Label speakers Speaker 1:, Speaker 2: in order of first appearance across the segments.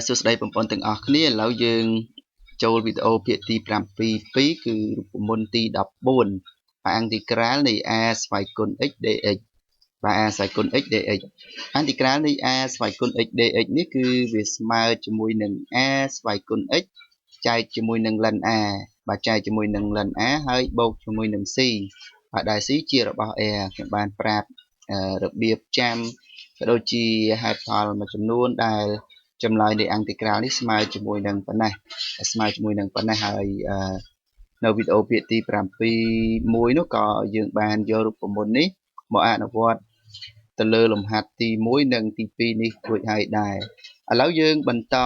Speaker 1: សួស្តីបងប្អូនទាំងអស់គ្នាឥឡូវយើងចូលវីដេអូភាគទី7 គឺរូបមន្តទី14អាអង្តិក្រាលនៃ a ស្វ័យគុណ x dx បាទ a ស្វ័យគុណ x dx អង្តិក្រាលនៃ a ស្វ័យគុណ x dx នេះគឺវាស្មើជាមួយនឹង a ស្វ័យគុណ x ចែកជាមួយនឹង ln a បាទចែកជាមួយនឹង ln a ហើយបូកជាមួយនឹង c បាទដែល c ជារបស់ a ខ្ញុំបានប្រាប់របៀបចាំក៏ដូចជាហេតុផលមួយចំនួនដែលចម្លើយនៃអង្តិក្រាលនេះស្មើជាមួយនឹងប៉ុណ្ណេះហើយនៅវីដេអូភាគទី7មួយនោះក៏យើងបានយករូបមន្តនេះមកអនុវត្តទៅលើលំហាត់ទី1និងទី2នេះរួចហើយដែរឥឡូវយើងបន្ត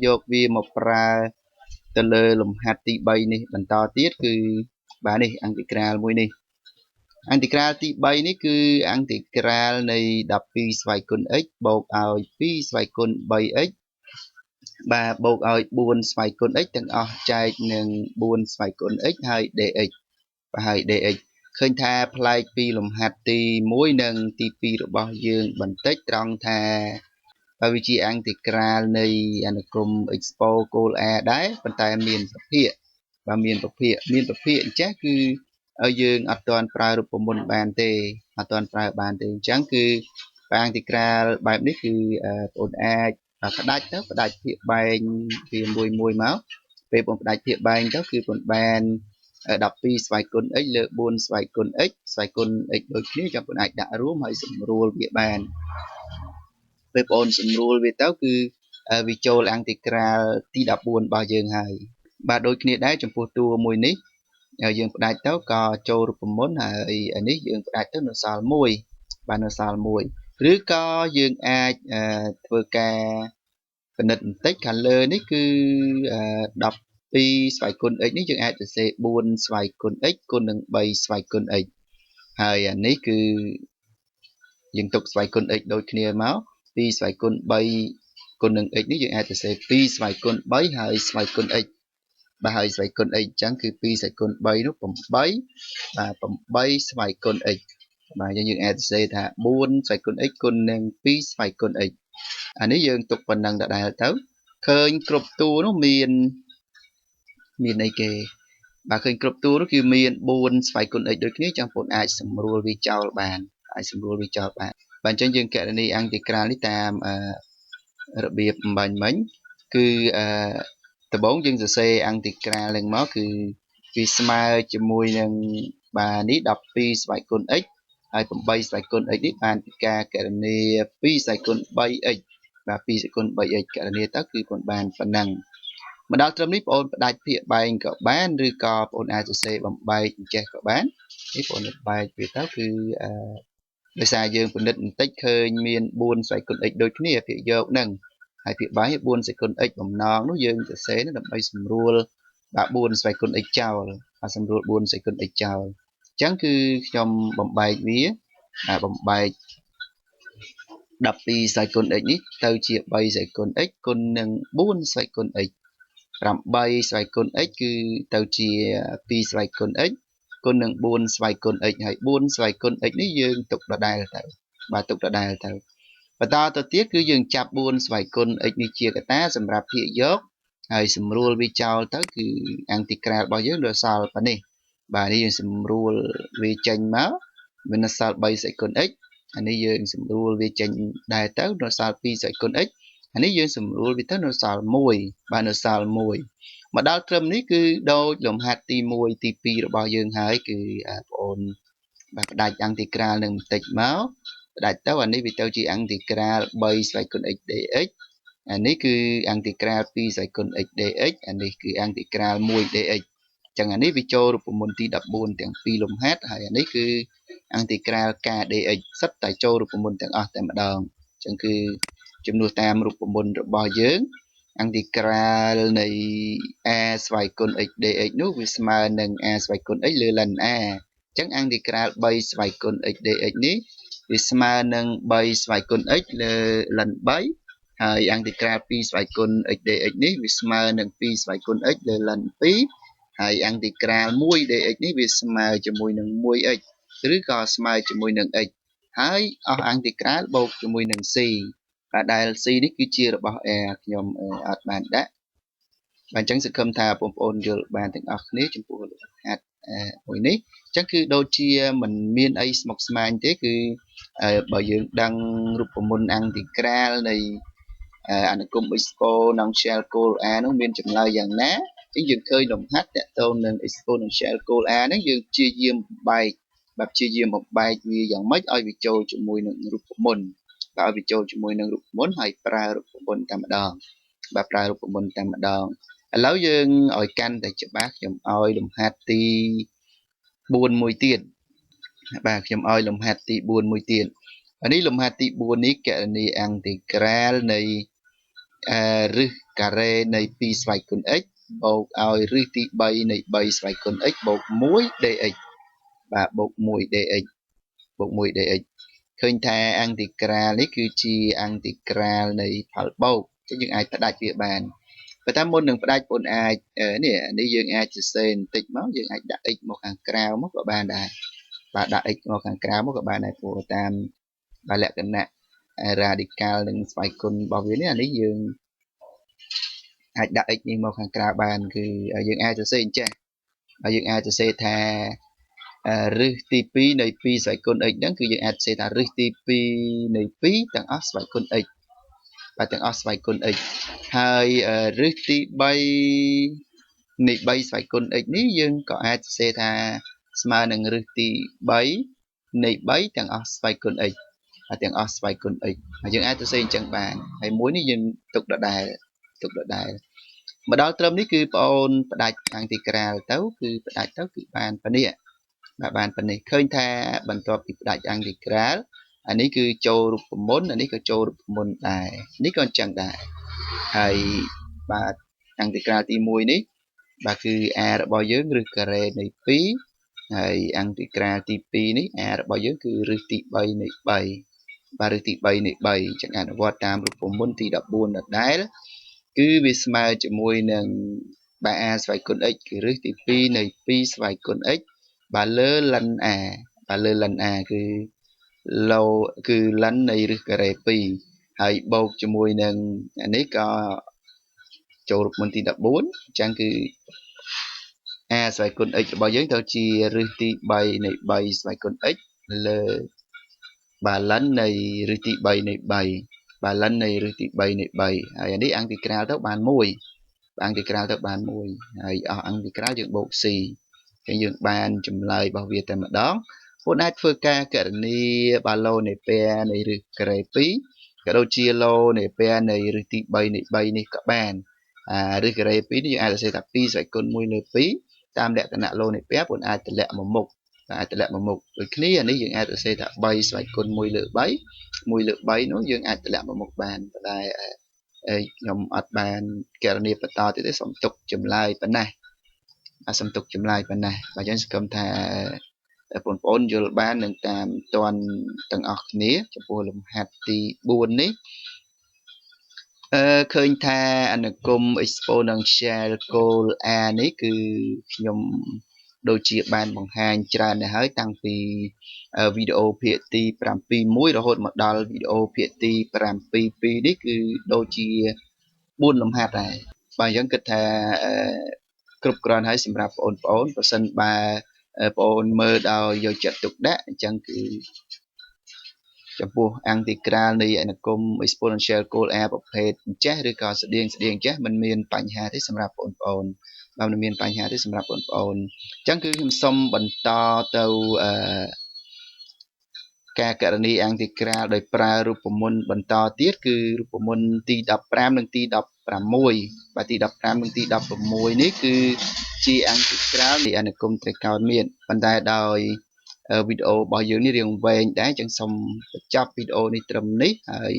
Speaker 1: យកវាមកប្រើទៅលើលំហាត់ទី3នេះបន្តទៀតគឺបាទនេះអង្តិក្រាលមួយនេះអង្តិក្រាលទី3នេះគឺអង្តិក្រាលនៃ12ស្វ័យគុណ x បូកឲ្យ2ស្វ័យគុណ 3x បាទបូកឲ្យ4ស្វ័យគុណ x ទាំងអស់ចែកនឹង4ស្វ័យគុណ x ហើយ dx បាទហើយ dx ឃើញថាប្លែកពីលំហាត់ទី1និងទី2របស់យើងបន្តិចត្រង់ថាវាជាអង្តិក្រាលនៃអនុគម expo គោល a ដែរប៉ុន្តែមានប្រភេទបាទមានប្រភេទអញ្ចឹងគឺយើងអត់ទាន់ប្រើរូបមន្តបានទេអញ្ចឹងគឺអង្តិក្រាលបែបនេះគឺបងប្អូនអាចផ្ដាច់ភាគបែងវាមួយមកពេលបងផ្ដាច់ភាគបែងទៅគឺបងបាន12ស្វ័យគុណ x លើ4ស្វ័យគុណ x ស្វ័យគុណ x ដូចគ្នាចាំបងអាចដាក់រួមហើយសម្រួលវាបានពេលបងសម្រួលវាទៅគឺវាចូលអង្តិក្រាលទី14របស់យើងហើយបាទដូចគ្នាដែរចំពោះតួមួយនេះយើងផ្ដាច់ទៅក៏ចូលរូបមន្តហើយនេះយើងផ្ដាច់ទៅនៅសល់1បាទនៅសល់1ឬក៏យើងអាចធ្វើការពិនិត្យបន្តិចខាងលើនេះគឺ12ស្វ័យគុណ x នេះយើងអាចសរសេរ4ស្វ័យគុណ x គុណនឹង3ស្វ័យគុណ x ហើយអានេះគឺយើងទុកស្វ័យគុណ x ដូចគ្នាមក2ស្វ័យគុណ3គុណនឹង x នេះយើងអាចសរសេរ2ស្វ័យគុណ3ហើយស្វ័យគុណ x បាទហើយស្វ័យគុណ x អញ្ចឹងគឺ2ស្វ័យគុណ3នោះ8បាទ8ស្វ័យគុណ x បាទយើងអាចសរសេរថា4ស្វ័យគុណ x គុណនឹង2ស្វ័យគុណ x អានេះយើងទុកប៉ុណ្ណឹងដដែលទៅឃើញគ្រប់តួនោះមានអីគេបាទឃើញគ្រប់តួនោះគឺមាន4ស្វ័យគុណ x ដូចគ្នាចឹងបងអាចសម្រួលវាចោលបានបាទអញ្ចឹងយើងកណនីអង្តិក្រាលនេះតាមរបៀបអំបញ្ញមិញគឺដំបូងយើងសរសេរអង្តិក្រាលនឹងមកគឺវាស្មើជាមួយនឹងបាទនេះ12ស្វ័យគុណ x ហើយ8ស្វ័យគុណ x នេះបានពីការកណនី2ស្វ័យគុណ 3x បាទ2ស្វ័យគុណ 3x កណនីទៅគឺបងបានប៉ុណ្ណឹងមកដល់ត្រឹមនេះបងផ្ដាច់ភាគបែងក៏បានឬក៏បងអាចសរសេរបំបែកអញ្ចេះក៏បាននេះបងបែកវាទៅគឺដោយសារយើងពិនិត្យបន្តិចឃើញមាន4ស្វ័យគុណ x ដូចគ្នាភាគយកនឹងហើយភាគបែក4ស្វ័យគុណ x បំណងនោះយើងសរសេរដើម្បីសម្រួលបាទ4ស្វ័យគុណ x ចោលបាទសម្រួល4ស្វ័យគុណ x ចោលអញ្ចឹងគឺខ្ញុំបំបែកវាបំបែក12ស្វ័យគុណ x នេះទៅជា3ស្វ័យគុណ x គុណនឹង4ស្វ័យគុណ x 8ស្វ័យគុណ x គឺទៅជា2ស្វ័យគុណ x គុណនឹង4ស្វ័យគុណ x ហើយ4ស្វ័យគុណ x នេះយើងទុកដដែលទៅបាទទុកដដែលទៅបន្តទៅទៀតគឺយើងចាប់4ស្វ័យគុណ x នេះជាកតាសម្រាប់ភាគយកហើយសម្រួលវាចោលទៅគឺអង្តិក្រាលរបស់យើងដល់សល់ប៉ុណ្នេះបាទនេះយើងសម្រួលវាចេញមកមានសល់3ស្វ័យគុណ x អានេះយើងសម្រួលវាចេញដែរទៅដល់សល់2ស្វ័យគុណ x អានេះយើងសម្រួលវាទៅនៅសល់1បាទនៅសល់1មកដល់ត្រឹមនេះគឺដូចលំហាត់ទី1ទី2របស់យើងហើយគឺបងប្អូនបាទផ្ដាច់អង្តិក្រាលនឹងបន្តិចមកផ្ដាច់ទៅអានេះវាទៅជាអង្តិក្រាល3ស្វ័យគុណ x dx អានេះគឺអង្តិក្រាល2ស្វ័យគុណ x dx អានេះគឺអង្តិក្រាល1 dx ចឹងអានេះវាចូលរូបមន្តទី14ទាំងពីរលំហាត់ហើយអានេះគឺអង្តិក្រាល k dx សិតតែចូលរូបមន្តទាំងអស់តែម្ដងចឹងគឺចំនួនតាមរូបមន្តរបស់យើងអង្តិក្រាលនៃ a ស្វ័យគុណ x dx នោះវាស្មើនឹង a ស្វ័យគុណ x លើ ln a អញ្ចឹងអង្តិក្រាល3ស្វ័យគុណ x dx នេះវាស្មើនឹង3ស្វ័យគុណ x លើ ln 3ហើយអង្តិក្រាល2ស្វ័យគុណ x dx នេះវាស្មើនឹង2ស្វ័យគុណ x លើ ln 2ហើយអង្តិក្រាល1 dx នេះវាស្មើជាមួយនឹង 1x ឬក៏ស្មើជាមួយនឹង x ហើយអស់អង្តិក្រាលបូកជាមួយនឹង c ដែល C នេះគឺជារបស់ A ខ្ញុំអត់បានដាក់បាទអញ្ចឹងសង្ឃឹមថាបងប្អូនយល់បានទាំងអស់គ្នាចំពោះលំហាត់មួយនេះអញ្ចឹងគឺដូចជាមិនមានអីស្មុគស្មាញទេគឺបើយើងដឹងរូបមន្តអង្គតិក្រាលនៃអនុគម exponential goal A នោះមានចម្លើយយ៉ាងណាអញ្ចឹងយើងឃើញលំហាត់តកតងនឹង exponential goal A ហ្នឹងយើងព្យាយាមបំបែកវាយ៉ាងម៉េចឲ្យវាចូលជាមួយនឹងរូបមន្តហើយវាចូលជាមួយនឹងរូបមន្តហើយប្រើរូបមន្តតែម្ដងបាទប្រើរូបមន្តតែម្ដងឥឡូវយើងឲ្យកាន់តែច្បាស់ខ្ញុំឲ្យលំហាត់ទី4មួយទៀតបាទខ្ញុំឲ្យលំហាត់ទី4មួយទៀតនេះលំហាត់ទី4នេះកណនីអង់ទីក្រាលនៃរឹសការ៉េនៃ2ស្វ័យគុណ x បូកឲ្យរឹសទី3នៃ3ស្វ័យគុណ x បូក1 dx បាទបូក1 dx ឃើញថាអង់ទីក្រាលនេះគឺជាអង់ទីក្រាលនៃផលបូកអញ្ចឹងយើងអាចផ្ដាច់វាបានប៉ុន្តែមុននឹងផ្ដាច់បងអាចនេះយើងអាចសរសេរបន្តិចមកយើងអាចដាក់ x មកខាងក្រៅមកក៏បានដែរបាទដាក់ x មកខាងក្រៅមកក៏បានដែរព្រោះតាមលក្ខណៈ radical និងស្វ័យគុណរបស់វានេះអានេះយើងអាចដាក់ x នេះមកខាងក្រៅបានគឺយើងអាចសរសេរអញ្ចេះហើយយើងអាចសរសេរថារឹសទី2នៃ2ស្វ័យគុណ x ហ្នឹងគឺយើងអាចសរសេរថារឹសទី2នៃ2ទាំងអស់ស្វ័យគុណ x បាទទាំងអស់ស្វ័យគុណ x ហើយរឹសទី3នៃ3ស្វ័យគុណ x នេះយើងក៏អាចសរសេរថាស្មើនឹងរឹសទី3នៃ3ទាំងអស់ស្វ័យគុណ x ហើយទាំងអស់ស្វ័យគុណ x ហើយយើងអាចសរសេរអញ្ចឹងបានហើយមួយនេះយើងទុកដដែលមកដល់ត្រឹមនេះគឺបងអូនផ្ដាច់អង់ទីក្រាលទៅគឺផ្ដាច់ទៅគឺបានប៉ុណ្នេះបាទបានប៉ុណ្នេះឃើញថាបន្ទាប់ពីផ្ដាច់អង់ទីក្រាលអានេះគឺចូលរូបមន្តអានេះក៏ចូលរូបមន្តដែរនេះក៏អញ្ចឹងដែរហើយបាទអង់ទីក្រាលទី1នេះបាទគឺ a របស់យើងឬការ៉េនៃ2ហើយអង់ទីក្រាលទី2នេះ a របស់យើងគឺរឹសទី3នៃ3បាទរឹសទី3នៃ3អញ្ចឹងអនុវត្តតាមរូបមន្តទី14ដដែលគឺវាស្មើជាមួយនឹងបាទ a ស្វ័យគុណ x គឺរឹសទី2នៃ2ស្វ័យគុណ x បាទលើលិន a បាទលើលិន a គឺលិននៃរឹសការ៉េ2ហើយបូកជាមួយនឹងអានេះក៏ចូលរូបមន្តទី14អញ្ចឹងគឺ a ស្វ័យគុណ x របស់យើងទៅជារឹសទី3នៃ3ស្វ័យគុណ x លើបាទលិននៃរឹសទី3នៃ3បាទលិននៃរឹសទី3នៃ3ហើយអានេះអង់ទីក្រាលទៅបាន1អង់ទីក្រាលទៅបាន1ហើយអស់អង់ទីក្រាលយើងបូក c អញ្ចឹងយើងបានចម្លើយរបស់វាតែម្ដងបងអាចធ្វើការកណនីបាទឡូនៃពែនៃរឹសការ៉េ2ក៏ដូចជាឡូនៃពែនៃរឹសទី3នៃ3នេះក៏បានរឹសការ៉េ2នេះយើងអាចសរសេរថា2ស្វ័យគុណ1លើ2តាមលក្ខណៈឡូនៃពែបងអាចតម្លាក់មកមុខដូចគ្នាអានេះយើងអាចសរសេរថា3ស្វ័យគុណ1លើ3នោះយើងអាចតម្លាក់មកមុខបានតែខ្ញុំអត់បានកណនីបន្តទៀតទេសូមទុកចម្លើយប៉ុណ្ណាបាទអញ្ចឹងសង្ឃឹមថាបងប្អូនយល់បាននឹងតាមតាន់ទាំងអស់គ្នាចំពោះលំហាត់ទី4នេះឃើញថាអនុគម exponential goal A នេះគឺខ្ញុំដូចជាបានបង្ហាញច្រើនទៅហើយតាំងពីវីដេអូភាគទី7 1រហូតមកដល់វីដេអូភាគទី7 2នេះគឺដូចជា4លំហាត់ដែរបាទអញ្ចឹងគិតថាគ្រប់គ្រាន់ហើយសម្រាប់បងប្អូនបើសិនបើបងអូនមើលដោយយកចិត្តទុកដាក់អញ្ចឹងគឺចំពោះអង់ទីក្រាលនៃអនុគម exponential goal A ប្រភេទចេះឬក៏ស្តៀងចេះមិនមានបញ្ហាទេសម្រាប់បងប្អូនបាទមិនមានបញ្ហាទេសម្រាប់បងប្អូនអញ្ចឹងគឺខ្ញុំសូមបន្តទៅការកណនីអង់ទីក្រាលដោយប្រើរូបមន្តបន្តទៀតគឺរូបមន្តទី15និងទី16បាទទី15និងទី16នេះគឺជាអង់ទីក្រាលនៃអនុគមត្រីកោណមានប៉ុន្តែដោយវីដេអូរបស់យើងនេះរៀងវែងដែរអញ្ចឹងសូមបញ្ចប់វីដេអូនេះត្រឹមនេះហើយ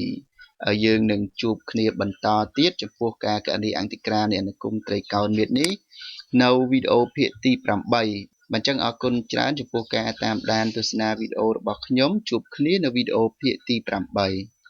Speaker 1: យើងនឹងជួបគ្នាបន្តទៀតចំពោះការកណនីអង់ទីក្រាលនៃអនុគមត្រីកោណមាននេះនៅវីដេអូភាគទី8បាទអញ្ចឹងអរគុណច្រើនចំពោះការតាមដានទស្សនាវីដេអូរបស់ខ្ញុំជួបគ្នានៅវីដេអូភាគទី8